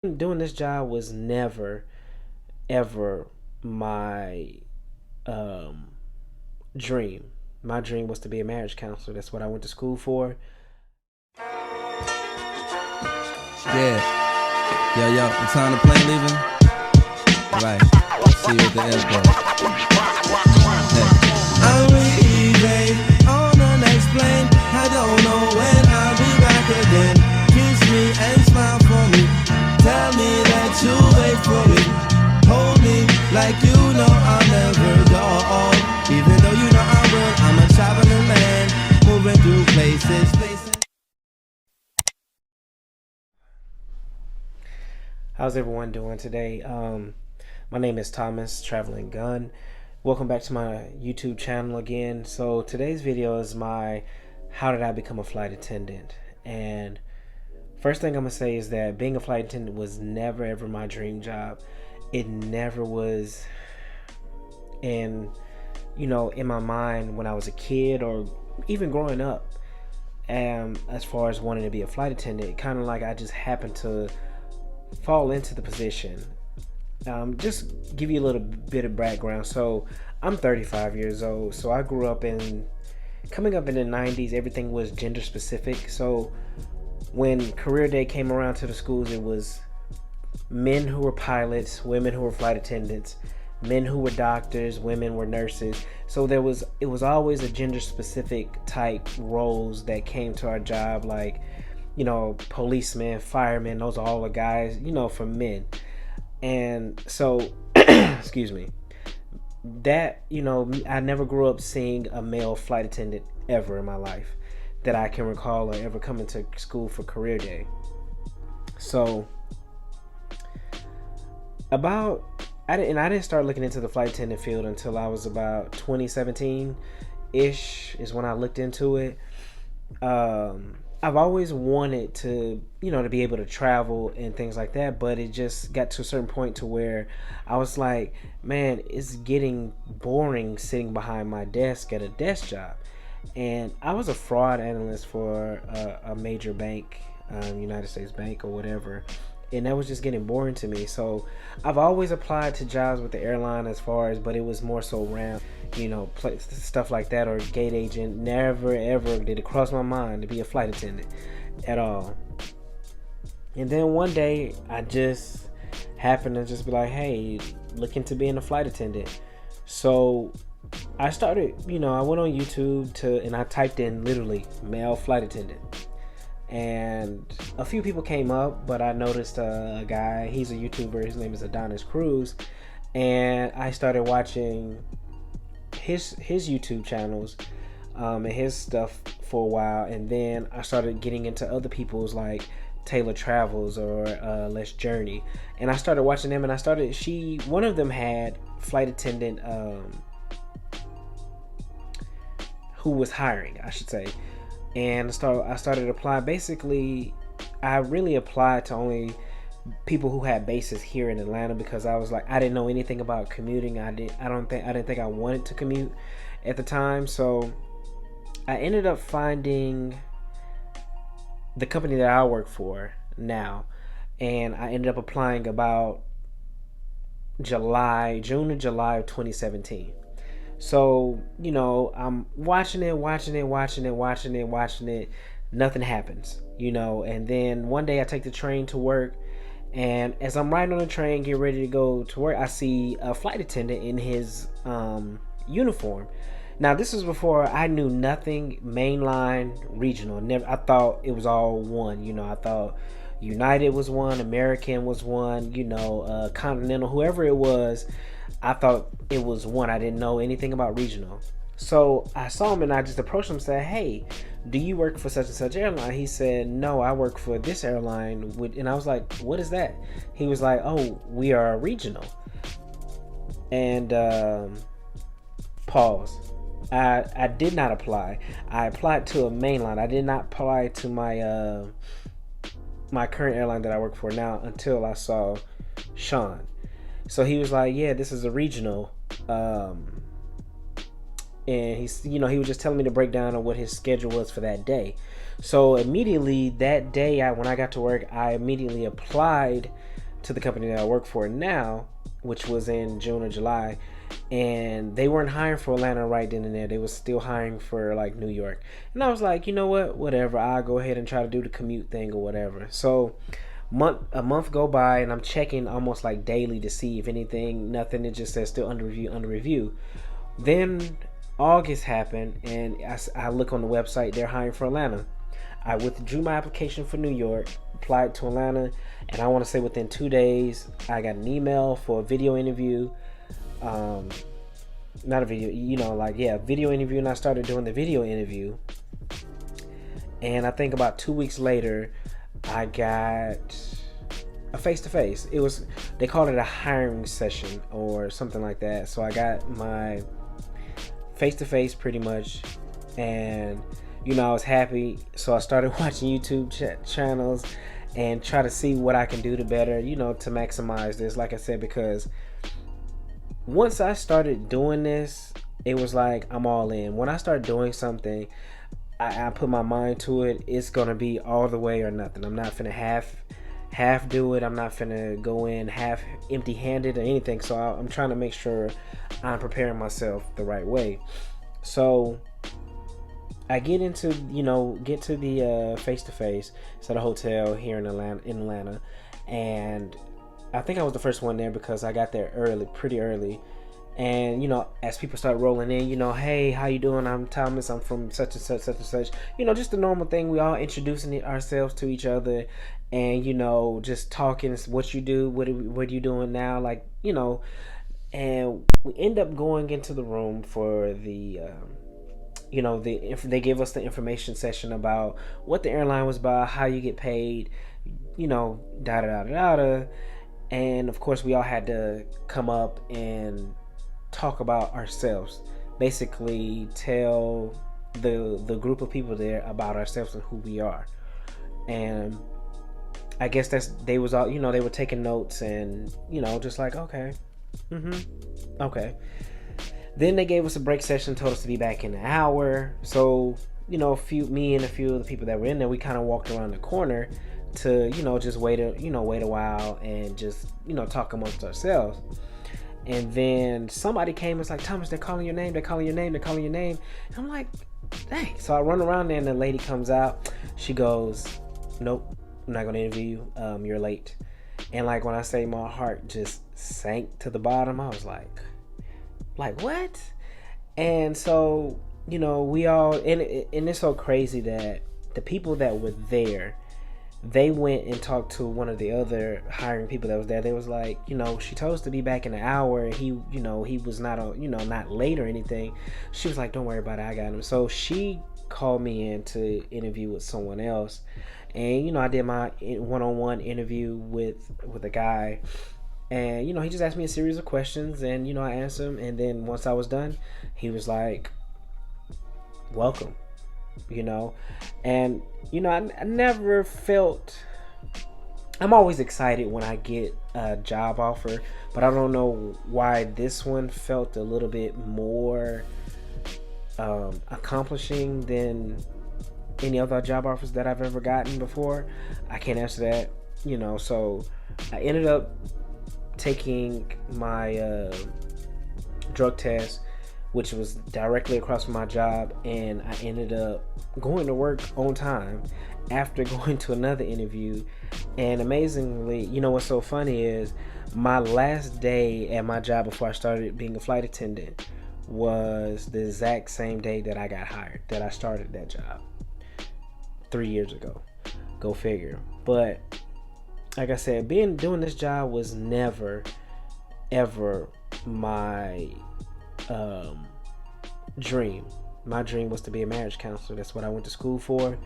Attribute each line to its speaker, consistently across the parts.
Speaker 1: Doing this job was never ever my um, dream. My dream was to be a marriage counselor. That's what I went to school for.
Speaker 2: Yeah. Yo, the time the plane leaving? Right. See you at the airport. Hey. I'm leaving on the next plane. I don't know when I'll be back again. Kiss me and smile for me. Tell me that you'll wait for me. Hold me like you know I'll never go. Even though you know I will, I'm a traveling man, moving through places.
Speaker 1: How's everyone doing today? My name is Thomas Traveling Gun. Welcome back to my YouTube channel again. So today's video is my how did I become a flight attendant? And first thing I'm gonna say is that being a flight attendant was never ever my dream job. It never was in my mind when I was a kid or even growing up. As far as wanting to be a flight attendant, kind of like I just happened to fall into the position. Just give you a little bit of background. So I'm 35 years old. So I grew up coming up in the 90s. Everything was gender specific. So when career day came around to the schools, it was men who were pilots, women who were flight attendants, men who were doctors, women were nurses. So it was always a gender specific type roles that came to our job, like policemen, firemen. Those are all the guys, for men. And so excuse me, that I never grew up seeing a male flight attendant ever in my life that I can recall, or ever coming to school for career day. So I didn't start looking into the flight attendant field until I was about 2017 ish is when I looked into it. I've always wanted to be able to travel and things like that, but it just got to a certain point to where I was like, man, it's getting boring sitting behind my desk at a desk job. And I was a fraud analyst for a major bank, United States Bank or whatever, and that was just getting boring to me. So I've always applied to jobs with the airline but it was more so around stuff like that, or gate agent. Never ever did it cross my mind to be a flight attendant at all. And then one day I just happened to just be like, hey, look into being a flight attendant. So I started, I went on YouTube and I typed in literally male flight attendant, and a few people came up, but I noticed a guy. He's a YouTuber. His name is Attendant, and I started watching his YouTube channels and his stuff for a while. And then I started getting into other people's, like Taylor Travels or Let's Journey, and I started watching them. And one of them had flight attendant who was hiring, I should say. And I started applying. Basically, I really applied to only people who had bases here in Atlanta, because I was like, I didn't know anything about commuting. I didn't think I wanted to commute at the time. So I ended up finding the company that I work for now, and I ended up applying about June or July of 2017. So, I'm watching it. Nothing happens, and then one day I take the train to work, and as I'm riding on the train, get ready to go to work, I see a flight attendant in his uniform. Now, this was before I knew nothing mainline, regional. Never, I thought it was all one. I thought United was one, American was one, Continental, whoever it was. I thought it was one. I didn't know anything about regional. So I saw him and I just approached him and said, hey, do you work for such and such airline? He said, no, I work for this airline. And I was like, what is that? He was like, oh, we are a regional. And pause. I did not apply. I applied to a mainline. I did not apply to my current airline that I work for now until I saw Sean. So he was like, yeah, this is a regional. and he's, he was just telling me the breakdown of what his schedule was for that day. So immediately that day, when I got to work, I immediately applied to the company that I work for now, which was in June or July, and they weren't hiring for Atlanta right then and there. They was still hiring for like New York, and I was like, you know what, whatever, I'll go ahead and try to do the commute thing or whatever. So a month go by, and I'm checking almost like daily to see if nothing. It just says still under review. Then August happened, and I look on the website, they're hiring for Atlanta. I withdrew my application for New York, applied to Atlanta, and I want to say within 2 days, I got an email for a video interview. Not a video, video interview, and I started doing the video interview. And I think about 2 weeks later, I got a face-to-face. They called it a hiring session or something like that. So I got my face-to-face pretty much, and I was happy. So I started watching YouTube channels and try to see what I can do to better, to maximize this, like I said, because once I started doing this, it was like I'm all in. When I start doing something, I put my mind to it. It's gonna be all the way or nothing. I'm not finna half do it. I'm not finna go in half empty-handed or anything. So I'm trying to make sure I'm preparing myself the right way. So I get to the face-to-face. It's at a hotel here in Atlanta, and I think I was the first one there because I got there pretty early. And as people start rolling in, hey, how you doing? I'm Thomas. I'm from such and such, such and such. Just the normal thing. We all introducing ourselves to each other, and just talking. What you do? What are you doing now? Like, and we end up going into the room for the. They give us the information session about what the airline was about, how you get paid, da da da da da. And of course, we all had to come up and talk about ourselves. Basically, tell the group of people there about ourselves and who we are. And I guess they was all, they were taking notes and just like, okay, okay. Then they gave us a break session, told us to be back in an hour. So me and a few of the people that were in there, we kind of walked around the corner to just wait a while and just talk amongst ourselves. And then somebody came and was like, Thomas, they're calling your name. And I'm like, dang. So I run around there, and the lady comes out. She goes, nope, I'm not gonna interview you. You're late. And like when I say my heart just sank to the bottom, I was like what? And so we all, and it's so crazy that the people that were there, they went and talked to one of the other hiring people that was there. They was like, she told us to be back in an hour. And he was not, not late or anything. She was like, don't worry about it, I got him. So she called me in to interview with someone else. And, I did my one-on-one interview with a guy. And, he just asked me a series of questions, and, I answered him. And then once I was done, he was like, welcome. And I never felt, I'm always excited when I get a job offer, but I don't know why this one felt a little bit more accomplishing than any other job offers that I've ever gotten before. I can't answer that, so I ended up taking my drug test, which was directly across from my job, and I ended up going to work on time after going to another interview. And amazingly, what's so funny is my last day at my job before I started being a flight attendant was the exact same day that I got hired, that I started that job 3 years ago. Go figure. But like I said, doing this job was never ever my dream. My dream was to be a marriage counselor. That's what I went to school for.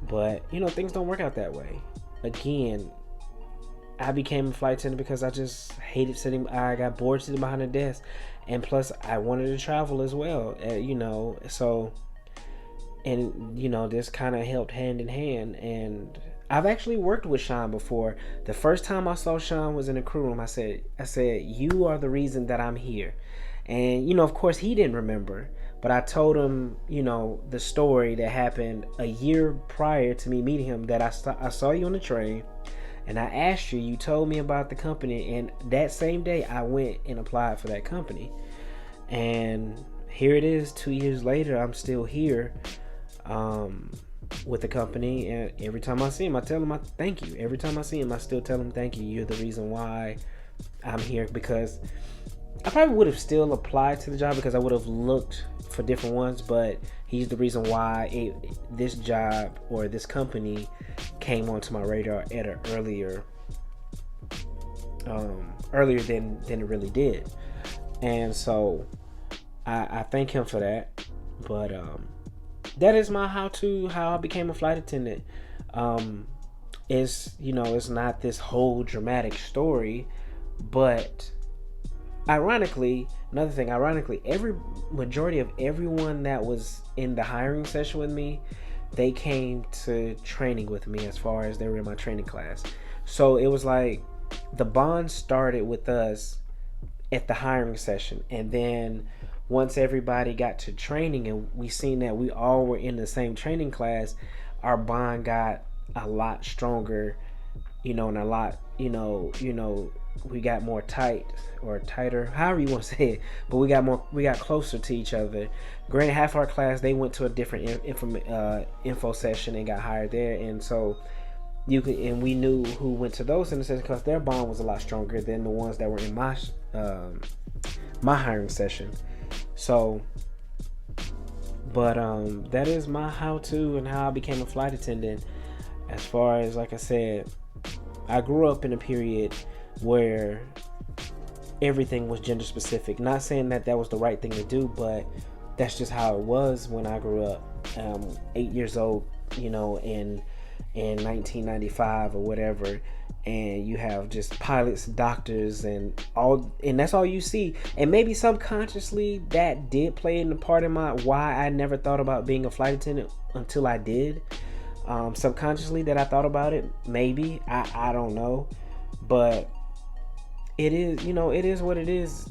Speaker 1: But things don't work out that way. Again, I became a flight attendant because I just hated I got bored sitting behind a desk, and plus I wanted to travel as well. So, and this kind of helped hand in hand. And I've actually worked with Sean before. The first time I saw Sean was in the crew room. I said, you are the reason that I'm here. And of course he didn't remember, But I told him, you know, the story that happened a year prior to me meeting him, that I saw you on the train and I asked you, you told me about the company, and that same day I went and applied for that company. And here it is, 2 years later, I'm still here with the company, and every time I see him, I tell him thank you. Every time I see him, I still tell him thank you. You're the reason why I'm here, because I probably would have still applied to the job because I would have looked for different ones, but he's the reason why this job or this company came onto my radar at an earlier than it really did. And so I thank him for that. But that is my how I became a flight attendant. It's not this whole dramatic story, but ironically, every majority of everyone that was in the hiring session with me, they came to training with me, as far as they were in my training class. So it was like the bond started with us at the hiring session, and then once everybody got to training and we seen that we all were in the same training class, our bond got a lot stronger, and a lot, we got more tighter, however you want to say it, but we got closer to each other. Granted, half our class, they went to a different info session and got hired there, and so we knew who went to those in the session because their bond was a lot stronger than the ones that were in my hiring session. So, but that is my how-to and how I became a flight attendant. As far as, like I said, I grew up in a period where everything was gender specific. Not saying that was the right thing to do, but that's just how it was when I grew up. 8 years old, in 1995 or whatever, and you have just pilots, doctors, and that's all you see. And maybe subconsciously that did play in the part of why I never thought about being a flight attendant until I did. Subconsciously that I thought about it, maybe, I don't know, but it is, it is what it is.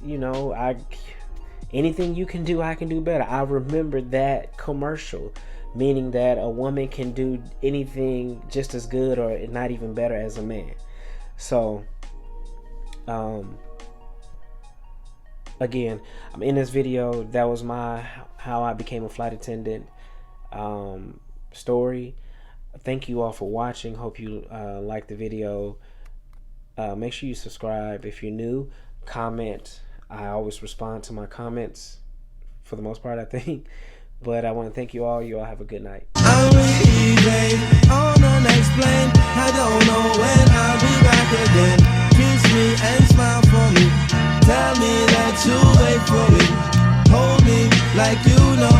Speaker 1: Anything you can do, I can do better. I remember that commercial, meaning that a woman can do anything just as good or not even better as a man. So again, I'm in this video. That was how I became a flight attendant story. Thank you all for watching. Hope you liked the video. Make sure you subscribe if you're new. Comment. I always respond to my comments for the most part, I think. But I want to thank you all. You all have a good night.
Speaker 2: I'm leaving on the next plane. I don't know when I'll be back again. Kiss me and smile for me. Tell me that you wait for me. Hold me like you know